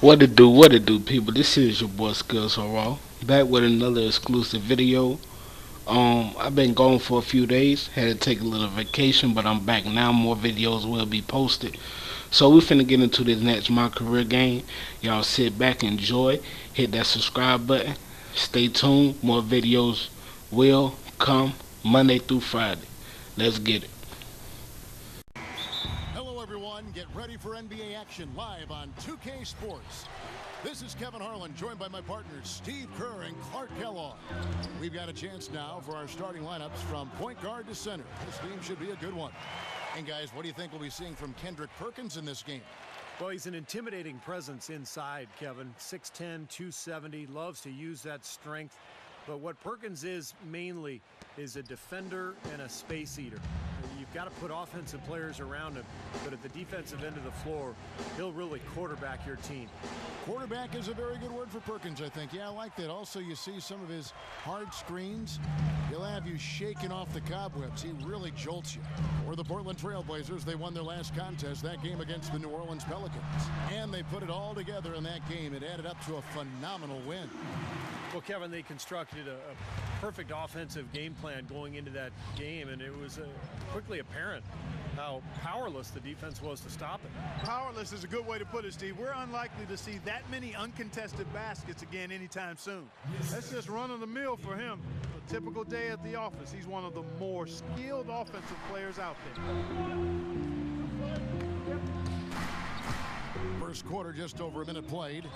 What it do, people? This is your boy Skills Raw, back with another exclusive video. I've been gone for a few days, had to take a little vacation, but I'm back now. More videos will be posted. So we finna get into this next My Career game. Y'all sit back, enjoy, hit that subscribe button. Stay tuned. More videos will come Monday through Friday. Let's get it. Hello, everyone. Get ready for NBA action live on 2K Sports. This is Kevin Harlan, joined by my partners Steve Kerr and Clark Kellogg. We've got a chance now for our starting lineups from point guard to center. This game should be a good one. And guys, what do you think we'll be seeing from Kendrick Perkins in this game? Well, he's an intimidating presence inside, Kevin. 6'10", 270, loves to use that strength. But what Perkins is mainly is a defender and a space eater. You've got to put offensive players around him, but at the defensive end of the floor, he'll really quarterback your team. Quarterback is a very good word for Perkins, I think. Yeah, I like that. Also, you see some of his hard screens. He'll have you shaking off the cobwebs. He really jolts you. For the Portland Trail Blazers, they won their last contest, that game against the New Orleans Pelicans. And they put it all together in that game. It added up to a phenomenal win. Well, Kevin, they constructed a perfect offensive game plan going into that game, and it was quickly apparent how powerless the defense was to stop it. Powerless is a good way to put it, Steve. We're unlikely to see that many uncontested baskets again anytime soon. That's just run-of-the-mill for him. A typical day at the office. He's one of the more skilled offensive players out there. First quarter, just over a minute played.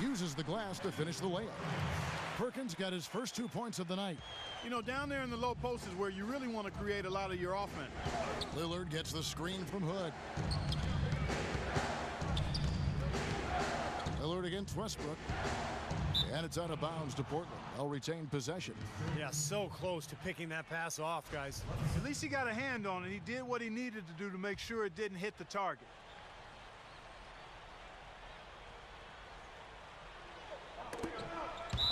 Uses the glass to finish the layup. Perkins got his first 2 points of the night. You know, down there in the low post is where you really want to create a lot of your offense. Lillard gets the screen from Hood. Lillard against Westbrook. And it's out of bounds to Portland. They'll retain possession. Yeah, so close to picking that pass off, guys. At least he got a hand on it. He did what he needed to do to make sure it didn't hit the target.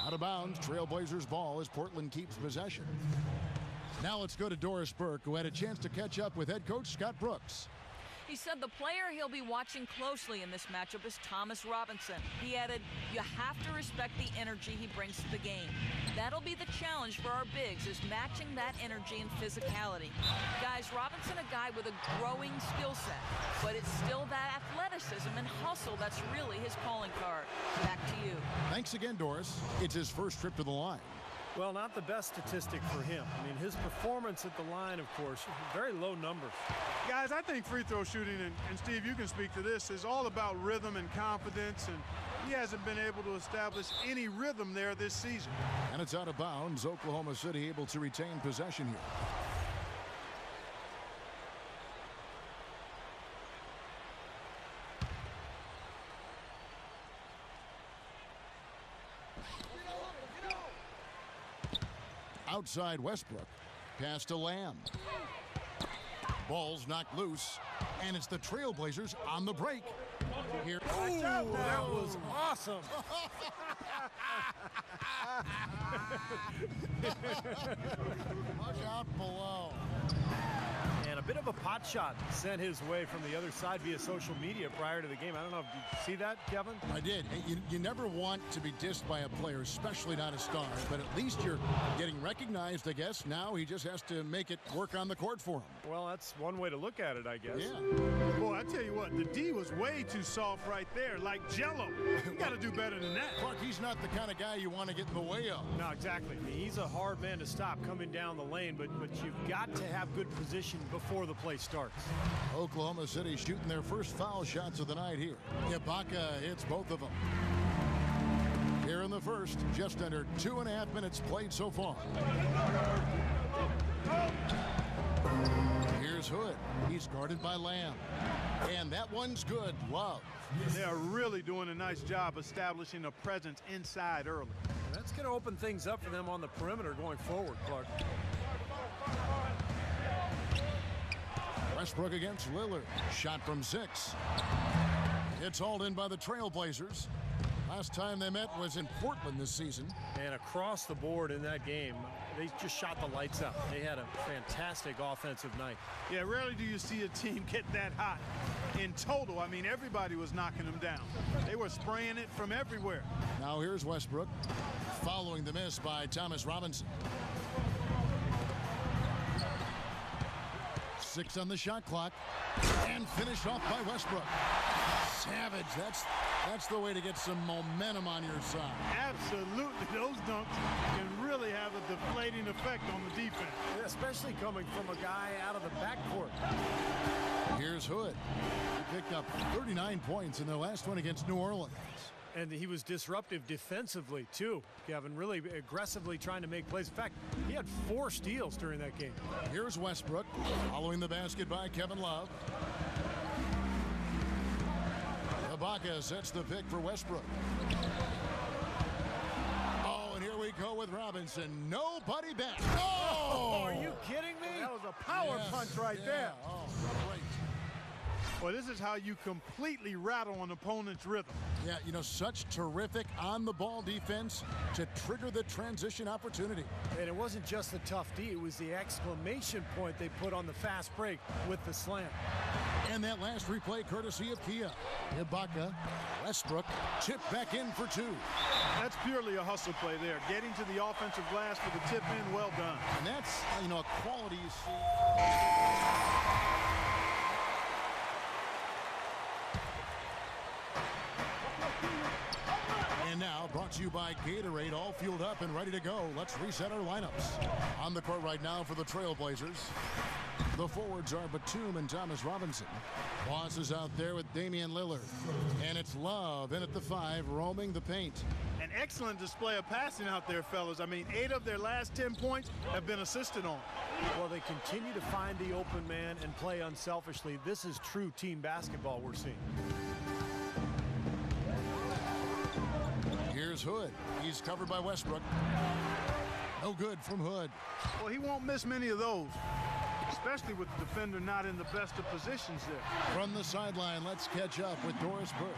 Out of bounds, Trailblazers ball as Portland keeps possession. Now let's go to Doris Burke, who had a chance to catch up with head coach Scott Brooks. He said the player he'll be watching closely in this matchup is Thomas Robinson. He added, "You have to respect the energy he brings to the game. That'll be the challenge for our bigs, is matching that energy and physicality." Guys, Robinson, a guy with a growing skill set, but it's still that athleticism and hustle that's really his calling card. Back to you. Thanks again, Doris. It's his first trip to the line. Well, not the best statistic for him. I mean, his performance at the line, of course, very low numbers. Guys, I think free throw shooting, and Steve, you can speak to this, is all about rhythm and confidence, and he hasn't been able to establish any rhythm there this season. And it's out of bounds. Oklahoma City able to retain possession here. Outside Westbrook. Pass to Lamb. Ball's knocked loose. And it's the Trailblazers on the break. Here. Ooh, that was awesome. Watch out below. And a bit of a pot shot sent his way from the other side via social media prior to the game. I don't know if you see that, Kevin? I did. You never want to be dissed by a player, especially not a star, but at least you're getting recognized, I guess. Now he just has to make it work on the court for him. Well, that's one way to look at it, I guess. Yeah. Boy, I tell you what, the D was way too soft right there, like Jello. You got to do better than that. Clark, he's not the kind of guy you want to get in the way of. No, exactly. I mean, he's a hard man to stop coming down the lane, but you've got to have good position before the play starts. Oklahoma City shooting their first foul shots of the night here. Ibaka hits both of them. Here in the first, just under 2.5 minutes played so far. Here's Hood. He's guarded by Lamb. And that one's good. Love. They are really doing a nice job establishing a presence inside early. That's going to open things up for them on the perimeter going forward, Clark. Westbrook against Lillard. Shot from 6. It's hauled in by the Trailblazers. Last time they met was in Portland this season. And across the board in that game, they just shot the lights out. They had a fantastic offensive night. Yeah, rarely do you see a team get that hot. In total, I mean, everybody was knocking them down. They were spraying it from everywhere. Now here's Westbrook following the miss by Thomas Robinson. 6 on the shot clock and finished off by Westbrook. Savage. That's the way to get some momentum on your side. Absolutely. Those dunks can really have a deflating effect on the defense. Especially coming from a guy out of the backcourt. Here's Hood. He picked up 39 points in their last one against New Orleans. And he was disruptive defensively, too, Kevin, really aggressively trying to make plays. In fact, he had 4 steals during that game. Here's Westbrook following the basket by Kevin Love. Ibaka sets the pick for Westbrook. Oh, and here we go with Robinson. Nobody back. Oh! Are you kidding me? That was a power punch right there. Oh, great. Well, this is how you completely rattle an opponent's rhythm. Yeah, you know, such terrific on-the-ball defense to trigger the transition opportunity. And it wasn't just the tough D, it was the exclamation point they put on the fast break with the slam. And that last replay courtesy of Kia. Ibaka, Westbrook, tipped back in for 2. That's purely a hustle play there. Getting to the offensive glass for the tip in, well done. And that's, you know, a quality you see. And now, brought to you by Gatorade, all fueled up and ready to go. Let's reset our lineups. On the court right now for the Trailblazers, the forwards are Batum and Thomas Robinson. Boss is out there with Damian Lillard. And it's Love in at the 5, roaming the paint. An excellent display of passing out there, fellas. I mean, 8 of their last 10 points have been assisted on. Well, they continue to find the open man and play unselfishly. This is true team basketball we're seeing. Here's Hood. He's covered by Westbrook. No good from Hood. Well, he won't miss many of those, especially with the defender not in the best of positions there. From the sideline, let's catch up with Doris Burke.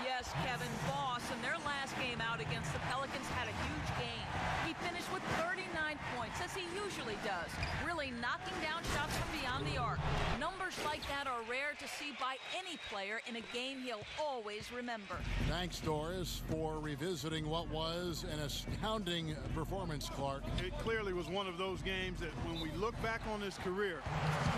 Yes, Kevin, Boss in their last game out against the Pelicans had a huge game. He finished with 39 points, as he usually does, really knocking down shots from beyond the arc. Numbers like that are rare to see by any player in a game he'll always remember. Thanks, Doris, for revisiting what was an astounding performance, Clark. It clearly was one of those games that when we look back on his career,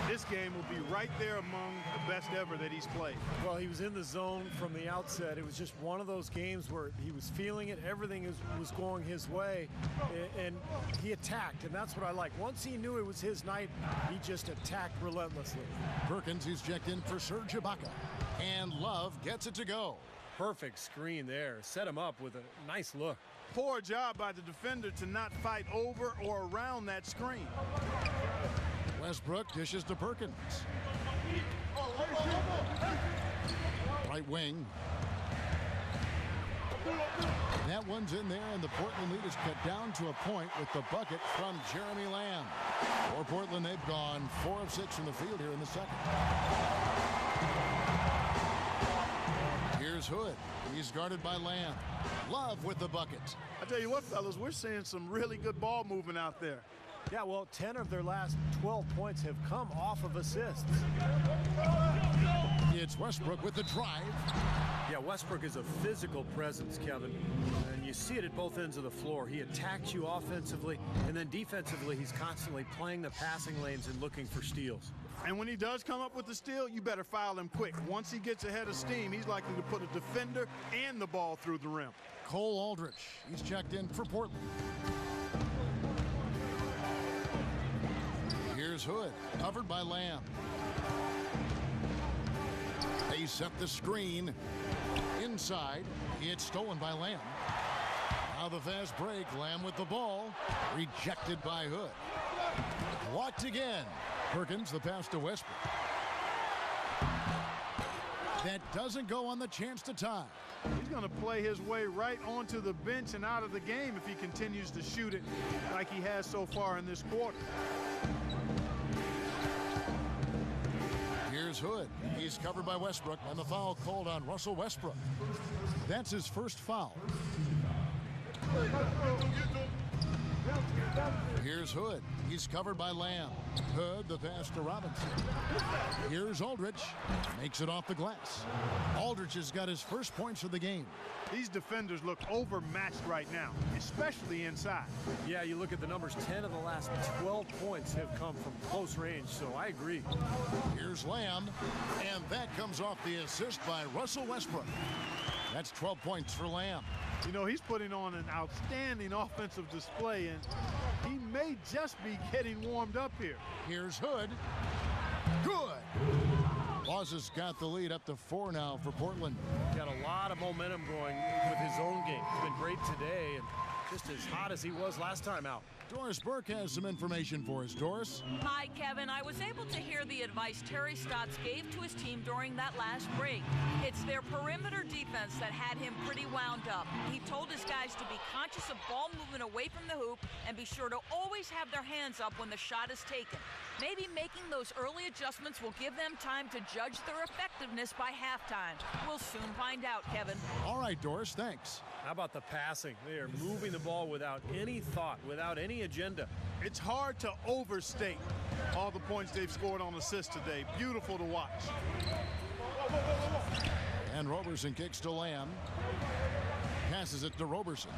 this game will be right there among the best ever that he's played. Well, he was in the zone from the outset. It was just one of those games where he was feeling it. Everything was going his way, and he attacked, and that's what I like. Once he knew it was his night, he just attacked relentlessly. Perkins is checked in for Serge Ibaka, and Love gets it to go. Perfect screen there. Set him up with a nice look. Poor job by the defender to not fight over or around that screen. Westbrook dishes to Perkins. Right wing. That one's in there, and the Portland lead is cut down to a point with the bucket from Jeremy Lamb. For Portland, they've gone 4 of 6 from the field here in the second. Here's Hood. He's guarded by Lamb. Love with the bucket. I tell you what, fellas, we're seeing some really good ball movement out there. Yeah, well, 10 of their last 12 points have come off of assists. It's Westbrook with the drive. Yeah, Westbrook is a physical presence, Kevin. And you see it at both ends of the floor. He attacks you offensively, and then defensively, he's constantly playing the passing lanes and looking for steals. And when he does come up with the steal, you better foul him quick. Once he gets ahead of steam, he's likely to put a defender and the ball through the rim. Cole Aldrich. He's checked in for Portland. Here's Hood, covered by Lamb. They set the screen inside. It's stolen by Lamb. Now the fast break. Lamb with the ball. Rejected by Hood. Blocked again. Perkins, the pass to Westbrook. That doesn't go on the chance to tie. He's going to play his way right onto the bench and out of the game if he continues to shoot it like he has so far in this quarter. Here's Hood. He's covered by Westbrook, and the foul called on Russell Westbrook. That's his first foul. Here's Hood. He's covered by Lamb. Hood, the pass to Robinson. Here's Aldridge. Makes it off the glass. Aldridge has got his first points of the game. These defenders look overmatched right now, especially inside. Yeah, you look at the numbers, 10 of the last 12 points have come from close range, so I agree. Here's Lamb, and that comes off the assist by Russell Westbrook. That's 12 points for Lamb. You know, he's putting on an outstanding offensive display, and he may just be getting warmed up here. Here's Hood. Good. Laws has got the lead up to 4 now for Portland. Got a lot of momentum going with his own game. He's been great today and just as hot as he was last time out. Doris Burke has some information for us. Doris? Hi, Kevin. I was able to hear the advice Terry Stotts gave to his team during that last break. It's their perimeter defense that had him pretty wound up. He told his guys to be conscious of ball movement away from the hoop and be sure to always have their hands up when the shot is taken. Maybe making those early adjustments will give them time to judge their effectiveness by halftime. We'll soon find out, Kevin. All right, Doris, thanks. How about the passing? They are moving the ball without any thought, without any agenda. It's hard to overstate all the points they've scored on assists today. Beautiful to watch. And Roberson kicks to Lamb. Passes it to Roberson.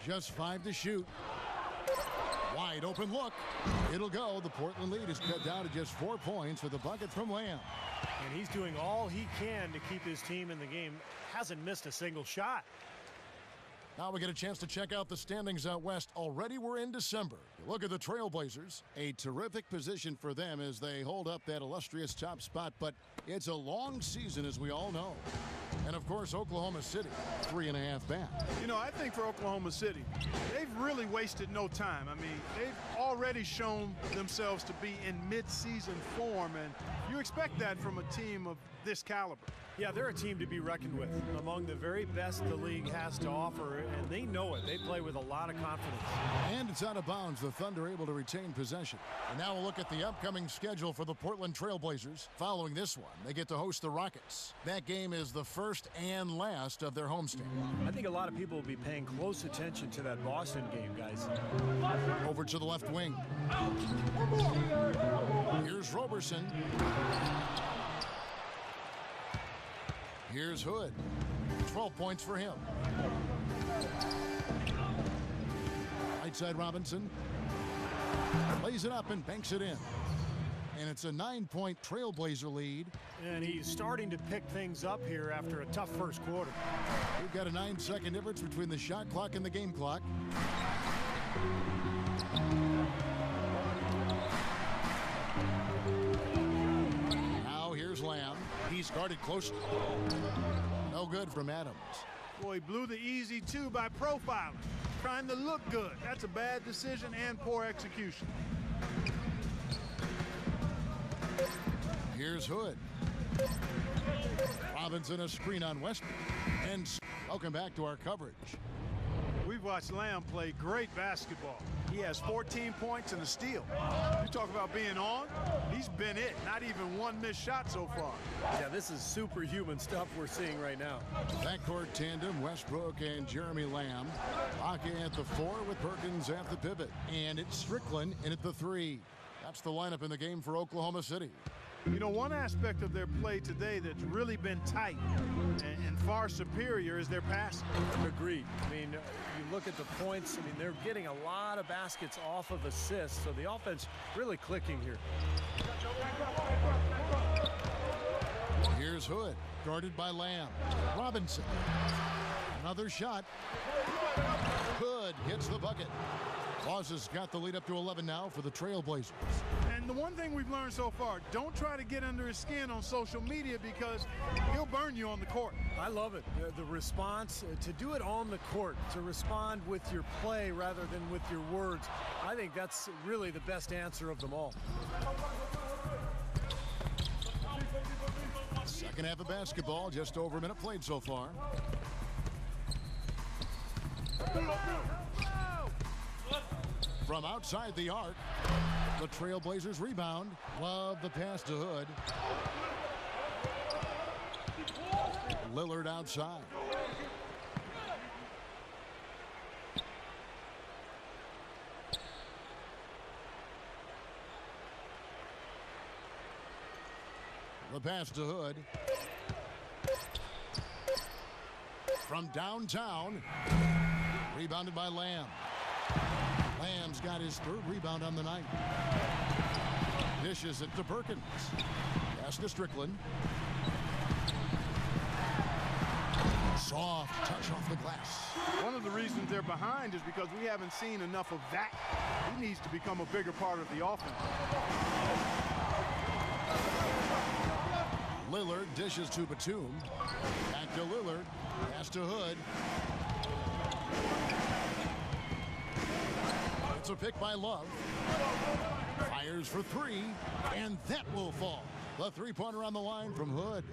Just 5 to shoot. Wide open look. It'll go. The Portland lead is cut down to just 4 points with a bucket from Lamb. And he's doing all he can to keep his team in the game. Hasn't missed a single shot. Now we get a chance to check out the standings out west. Already we're in December. Look at the Trailblazers. A terrific position for them as they hold up that illustrious top spot, but it's a long season, as we all know. And of course, Oklahoma City, 3.5 back. You know, I think for Oklahoma City, they've really wasted no time. I mean, they've already shown themselves to be in mid-season form, and you expect that from a team of this caliber. Yeah, they're a team to be reckoned with, among the very best the league has to offer, and they know it. They play with a lot of confidence. And it's out of bounds. The Thunder able to retain possession. And now we'll look at the upcoming schedule for the Portland Trailblazers. Following this one, they get to host the Rockets. That game is the first and last of their homestand. I think a lot of people will be paying close attention to that Boston game, guys. Over to the left wing. Here's Roberson. Here's Hood. 12 points for him. Right side Robinson. Lays it up and banks it in. And it's a 9-point Trailblazer lead. And he's starting to pick things up here after a tough first quarter. We've got a 9-second difference between the shot clock and the game clock. Now here's Lamb. He's guarded closely. No good from Adams. Boy, he blew the easy 2 by profiling. Trying to look good. That's a bad decision and poor execution. Here's Hood. Robinson a screen on Westbrook. And welcome back to our coverage. We've watched Lamb play great basketball. He has 14 points and a steal. You talk about being on, he's been it. Not even one missed shot so far. Yeah, this is superhuman stuff we're seeing right now. Backcourt tandem, Westbrook and Jeremy Lamb. Aka at the 4 with Perkins at the pivot. And it's Strickland in at the 3. That's the lineup in the game for Oklahoma City. You know, one aspect of their play today that's really been tight and far superior is their passing. Agreed. I mean, you look at the points, I mean, they're getting a lot of baskets off of assists, so the offense really clicking here. Here's Hood, guarded by Lamb. Robinson, another shot. Hood hits the bucket. Laws has got the lead up to 11 now for the Trailblazers. And the one thing we've learned so far, don't try to get under his skin on social media because he'll burn you on the court. I love it. The response, to do it on the court, to respond with your play rather than with your words. I think that's really the best answer of them all. Second half of basketball, just over a minute played so far. From outside the arc, The Trailblazers rebound. Love the pass to Hood. Lillard outside. The pass to Hood. From downtown. Rebounded by Lamb. Lamb's got his third rebound on the night. Dishes it to Perkins. Pass to Strickland. Soft touch off the glass. One of the reasons they're behind is because we haven't seen enough of that. He needs to become a bigger part of the offense. Lillard dishes to Batum. Back to Lillard. Pass to Hood. It's a pick by Love. Fires for three, and that will fall. The three-pointer on the line from Hood.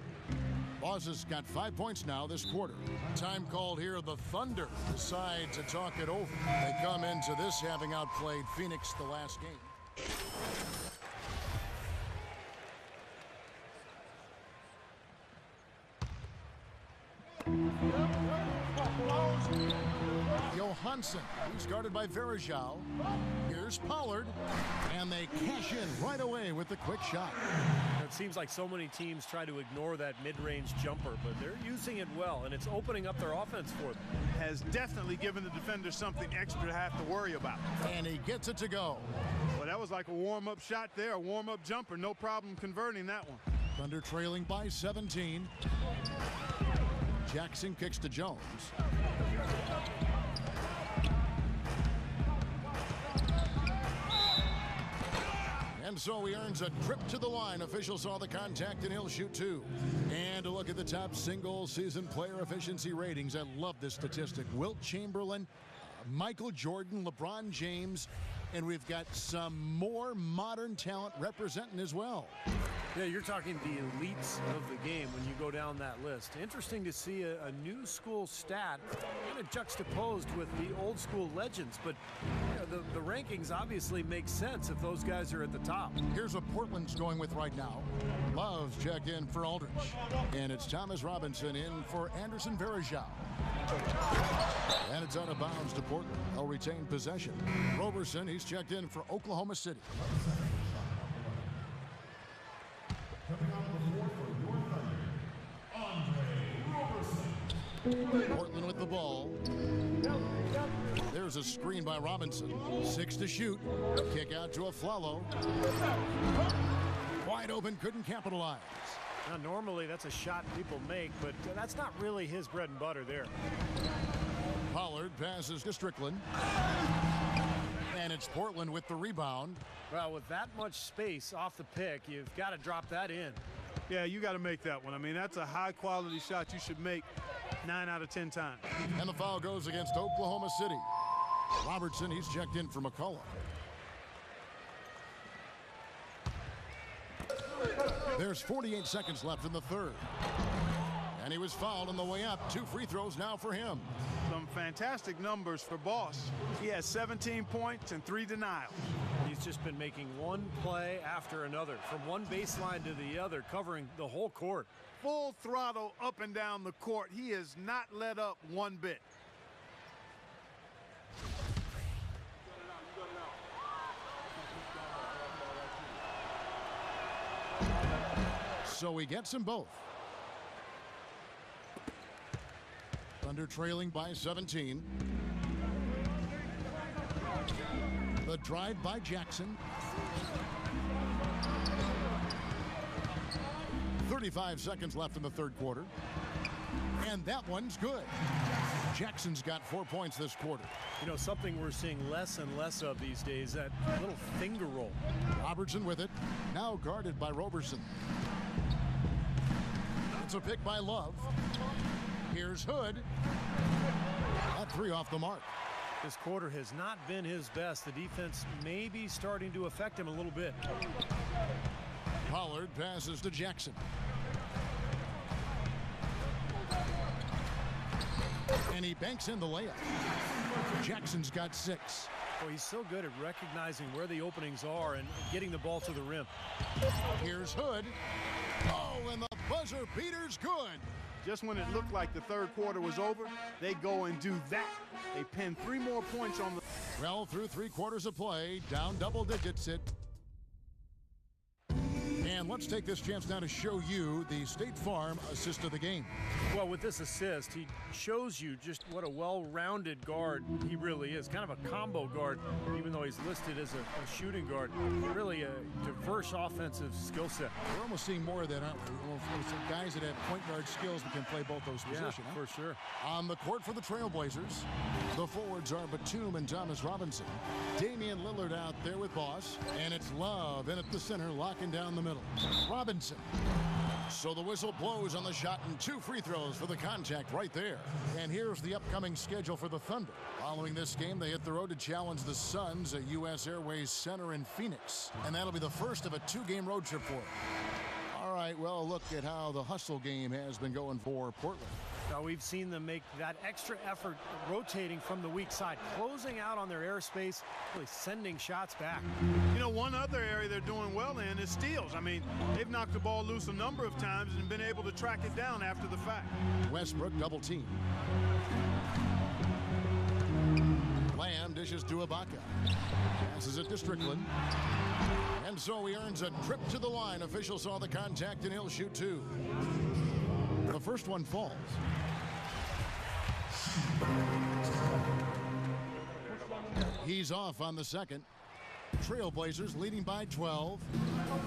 Boss has got 5 points now this quarter. Time called here. The Thunder decide to talk it over. They come into this having outplayed Phoenix the last game. Johansson, who's guarded by Verajao. Here's Pollard, and they cash in right away with the quick shot. It seems like so many teams try to ignore that mid-range jumper, but they're using it well, and it's opening up their offense for them. Has definitely given the defender something extra to have to worry about. And he gets it to go. Well, that was like a warm-up shot there, a warm-up jumper. No problem converting that one. Thunder trailing by 17. Jackson kicks to Jones. And so he earns a trip to the line. Officials saw the contact, and he'll shoot two. And a look at the top single-season player efficiency ratings. I love this statistic. Wilt Chamberlain, Michael Jordan, LeBron James, and we've got some more modern talent representing as well. Yeah, you're talking the elites of the game when you go down that list. Interesting to see a new school stat kind of juxtaposed with the old school legends, but you know, the rankings obviously make sense if those guys are at the top. Here's what Portland's going with right now. Love's checked in for Aldridge, and it's Thomas Robinson in for Anderson Varejao. And it's out of bounds to Portland. They'll retain possession. Roberson, he's checked in for Oklahoma City. Portland with the ball. There's a screen by Robinson. 6 to shoot. Kick out to Aflalo. Wide open, couldn't capitalize. Now, normally that's a shot people make, but that's not really his bread and butter there. Pollard passes to Strickland. And it's Portland with the rebound. Well, with that much space off the pick, you've got to drop that in. Yeah, you got to make that one. I mean, that's a high-quality shot you should make 9 out of 10 times. And the foul goes against Oklahoma City. Robertson, he's checked in for McCullough. There's 48 seconds left in the third. And he was fouled on the way up. 2 free throws now for him. Some fantastic numbers for Boss. He has 17 points and 3 denials. He's just been making one play after another, from one baseline to the other, covering the whole court. Full throttle up and down the court. He has not let up one bit. So he gets them both. Thunder trailing by 17. The drive by Jackson. 35 seconds left in the third quarter. And that one's good. Jackson's got 4 points this quarter. You know, something we're seeing less and less of these days, that little finger roll. Robertson with it. Now guarded by Roberson. It's a pick by Love. Here's Hood. That 3 off the mark. This quarter has not been his best. The defense may be starting to affect him a little bit. Pollard passes to Jackson. And he banks in the layup. Jackson's got 6. Well, he's so good at recognizing where the openings are and getting the ball to the rim. Here's Hood. Oh, and the buzzer beater's good. Just when it looked like the third quarter was over, they go and do that. They pin 3 more points on the... Well, through 3 quarters of play, down double digits it. And let's take this chance now to show you the State Farm assist of the game. Well, with this assist, he shows you just what a well-rounded guard he really is. Kind of a combo guard, even though he's listed as a shooting guard. Really a diverse offensive skill set. We're almost seeing more of that, aren't we? Some guys that have point guard skills that can play both those positions. Yeah, for sure. On the court for the Trailblazers, the forwards are Batum and Thomas Robinson. Damian Lillard out there with Boss, and it's Love in at the center, locking down the middle. Robinson. So the whistle blows on the shot and 2 free throws for the contact right there. And here's the upcoming schedule for the Thunder. Following this game, they hit the road to challenge the Suns at U.S. Airways Center in Phoenix. And that'll be the first of a 2-game road trip for them. All right, well, look at how the hustle game has been going for Portland. Now we've seen them make that extra effort rotating from the weak side, closing out on their airspace, really sending shots back. You know, one other area they're doing well in is steals. I mean, they've knocked the ball loose a number of times and been able to track it down after the fact. Westbrook double team. Lamb dishes to Ibaka. Passes it to Strickland. And so he earns a trip to the line. Official saw the contact and he'll shoot 2. The first one falls. He's off on the second. Trailblazers leading by 12.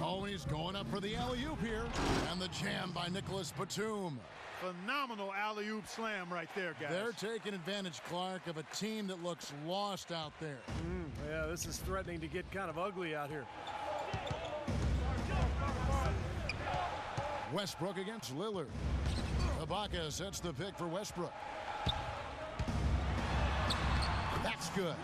Oh, and he's going up for the alley-oop here. And the jam by Nicholas Batum. Phenomenal alley-oop slam right there, guys. They're taking advantage, Clark, of a team that looks lost out there. Yeah, this is threatening to get kind of ugly out here. Westbrook against Lillard. Ibaka sets the pick for Westbrook. That's good.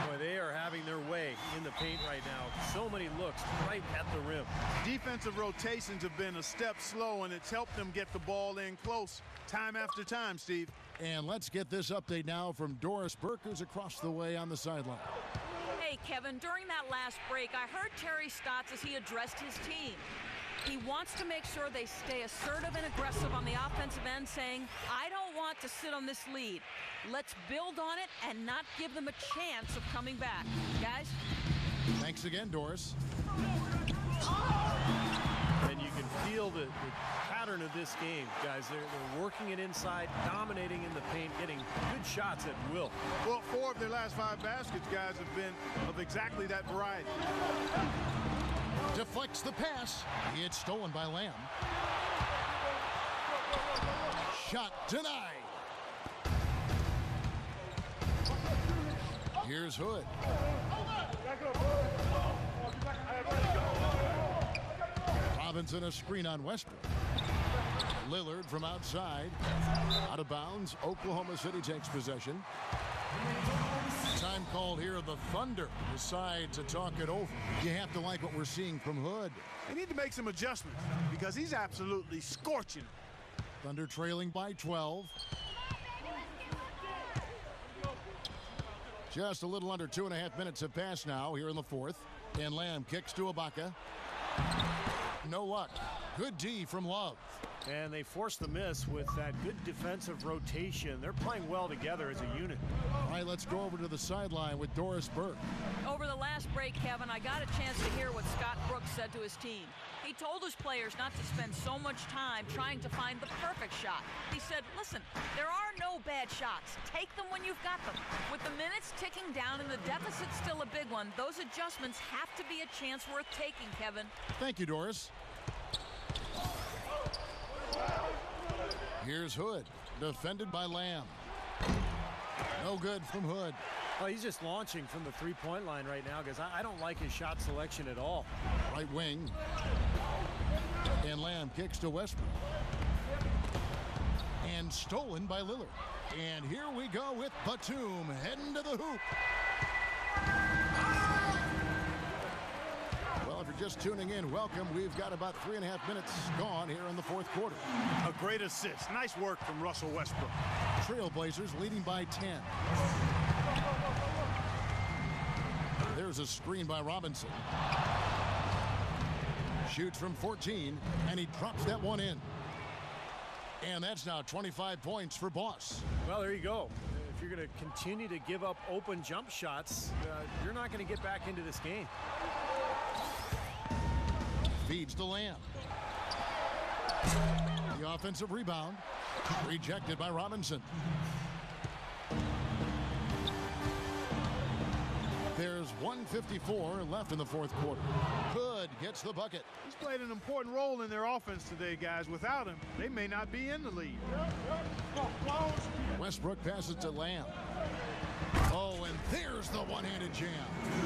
Boy, they are having their way in the paint right now. So many looks right at the rim. Defensive rotations have been a step slow, and it's helped them get the ball in close time after time, Steve. And let's get this update now from Doris Burke, who's across the way on the sideline. Hey, Kevin, during that last break, I heard Terry Stotts as he addressed his team. He wants to make sure they stay assertive and aggressive on the offensive end, saying, I don't want to sit on this lead. Let's build on it and not give them a chance of coming back. Guys? Thanks again, Doris. And you can feel the pattern of this game, guys. They're working it inside, dominating in the paint, getting good shots at will. Well, 4 of their last 5 baskets, guys, have been of exactly that variety. Deflects the pass. It's stolen by Lamb. Shot denied. Here's Hood. Robinson a screen on Westbrook. Lillard from outside. Out of bounds. Oklahoma City takes possession. Time called here. The Thunder decide to talk it over. You have to like what we're seeing from Hood. They need to make some adjustments because he's absolutely scorching. Thunder trailing by 12. Just a little under 2.5 minutes have passed now here in the fourth. And Lamb kicks to Ibaka. No luck. Good D from Love. And they forced the miss with that good defensive rotation. They're playing well together as a unit. All right, let's go over to the sideline with Doris Burke. Over the last break, Kevin, I got a chance to hear what Scott Brooks said to his team. He told his players not to spend so much time trying to find the perfect shot. He said, listen, there are no bad shots. Take them when you've got them. With the minutes ticking down and the deficit still a big one, those adjustments have to be a chance worth taking, Kevin. Thank you, Doris. Here's Hood, defended by Lamb. No good from Hood. Oh, he's just launching from the three-point line right now, because I don't like his shot selection at all. Right wing. And Lamb kicks to Westbrook. And stolen by Lillard. And here we go with Batum heading to the hoop. Well, if you're just tuning in, welcome. We've got about 3.5 minutes gone here in the fourth quarter. A great assist. Nice work from Russell Westbrook. Trailblazers leading by 10. There's a screen by Robinson. Shoots from 14, and he drops that one in. And that's now 25 points for Boss. Well, there you go. If you're going to continue to give up open jump shots, you're not going to get back into this game. Feeds to Lamb. The offensive rebound. Rejected by Robinson. There's 1:54 left in the fourth quarter. Hood gets the bucket. He's played an important role in their offense today, guys. Without him, they may not be in the lead. Westbrook passes to Lamb. Oh, and there's the one-handed jam.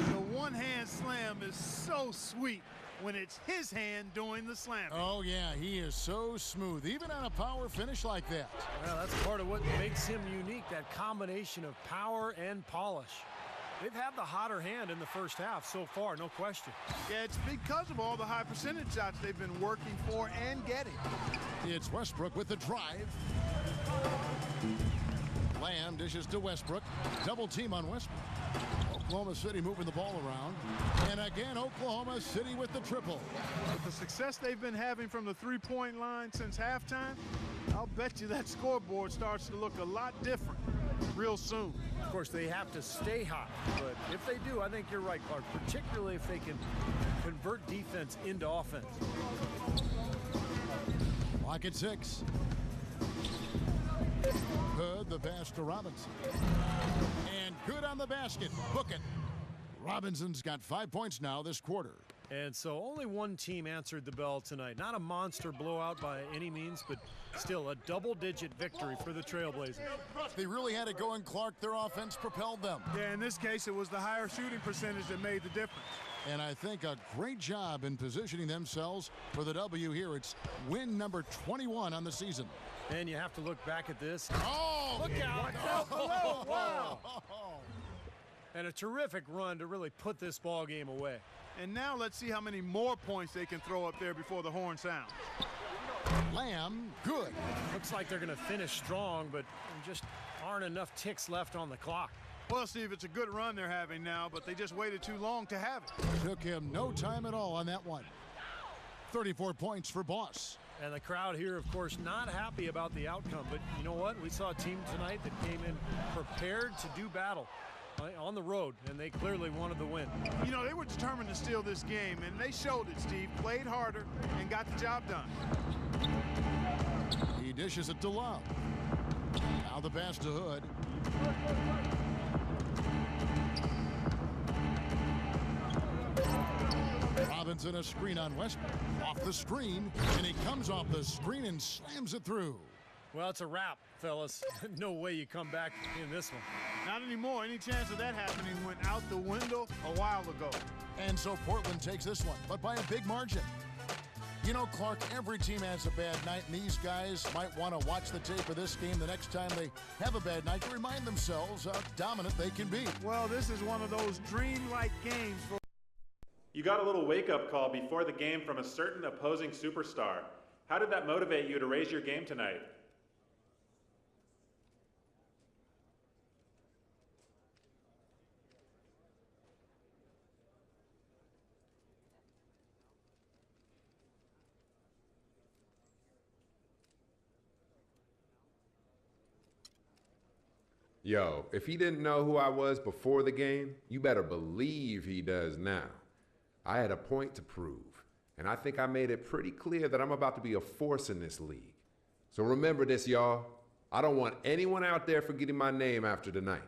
The one-hand slam is so sweet when it's his hand doing the slamming. Oh, yeah, he is so smooth, even on a power finish like that. Well, that's part of what makes him unique, that combination of power and polish. They've had the hotter hand in the first half so far, no question. Yeah, it's because of all the high percentage shots they've been working for and getting. It's Westbrook with the drive. Lamb dishes to Westbrook. Double team on Westbrook. Oklahoma City moving the ball around. And again, Oklahoma City with the triple. With the success they've been having from the three-point line since halftime, I'll bet you that scoreboard starts to look a lot different real soon. Of course, they have to stay hot, but if they do, I think you're right, Clark, particularly if they can convert defense into offense. Lock at 6. Hood, the pass to Robinson. And good on the basket. Book it. Robinson's got 5 points now this quarter. And so only one team answered the bell tonight. Not a monster blowout by any means, but still a double-digit victory for the Trailblazers. They really had it going, Clark. Their offense propelled them. Yeah, in this case, it was the higher shooting percentage that made the difference. And I think a great job in positioning themselves for the W here. It's win number 21 on the season. And you have to look back at this. Oh, look out! Watch out below. Wow. And a terrific run to really put this ball game away. And now let's see how many more points they can throw up there before the horn sounds. Lamb, good. Looks like they're going to finish strong, but there just aren't enough ticks left on the clock. Well, Steve, it's a good run they're having now, but they just waited too long to have it. Took him no time at all on that one. 34 points for Boss. And the crowd here, of course, not happy about the outcome. But you know what? We saw a team tonight that came in prepared to do battle on the road, and they clearly wanted the win. You know, they were determined to steal this game, and they showed it, Steve. Played harder and got the job done. He dishes it to Love. Now the pass to Hood. Robinson a screen on Westbrook. Off the screen, and he comes off the screen and slams it through. Well, it's a wrap, fellas. No way you come back in this one. Not anymore. Any chance of that happening went out the window a while ago. And so Portland takes this one, but by a big margin. You know, Clark, every team has a bad night, and these guys might want to watch the tape of this game the next time they have a bad night to remind themselves how dominant they can be. Well, this is one of those dreamlike games for. You got a little wake-up call before the game from a certain opposing superstar. How did that motivate you to raise your game tonight? Yo, if he didn't know who I was before the game, you better believe he does now. I had a point to prove, and I think I made it pretty clear that I'm about to be a force in this league. So remember this, y'all. I don't want anyone out there forgetting my name after tonight.